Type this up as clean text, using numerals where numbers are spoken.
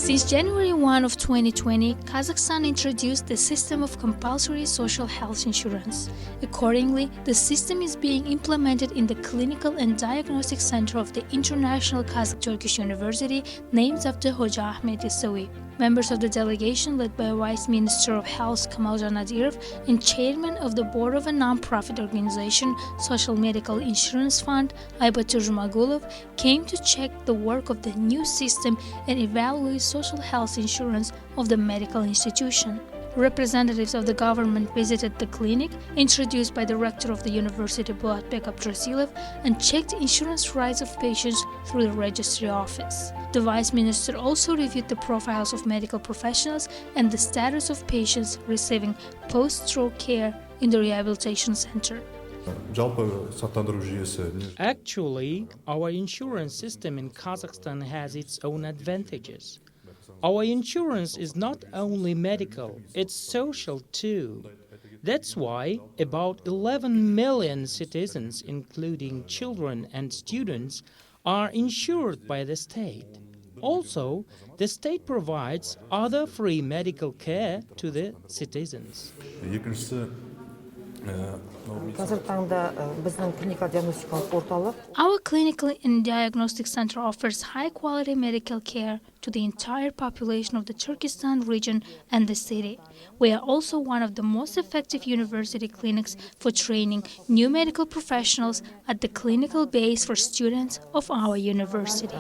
Since January 1 of 2020, Kazakhstan introduced the system of compulsory social health insurance. Accordingly, the system is being implemented in the Clinical and Diagnostic Center of the International Kazakh-Turkish University, named after Khoja Ahmed Yassawi. Members of the delegation, led by Vice Minister of Health Kamalzhan Nadyrov and Chairman of the Board of a non-profit organization, Social Medical Insurance Fund, Aibatyr Zhumagulov, came to check the work of the new system and evaluate social health insurance of the medical institution. Representatives of the government visited the clinic, introduced by the rector of the university, Ahmed, and checked insurance rights of patients through the registry office. The vice minister also reviewed the profiles of medical professionals and the status of patients receiving post-stroke care in the rehabilitation center. Actually, our insurance system in Kazakhstan has its own advantages. Our insurance is not only medical, it's social too. That's why about 11 million citizens, including children and students, are insured by the state. Also, the state provides other free medical care to the citizens. Our Clinical and Diagnostic Center offers high-quality medical care to the entire population of the Turkestan region and the city. We are also one of the most effective university clinics for training new medical professionals at the clinical base for students of our university.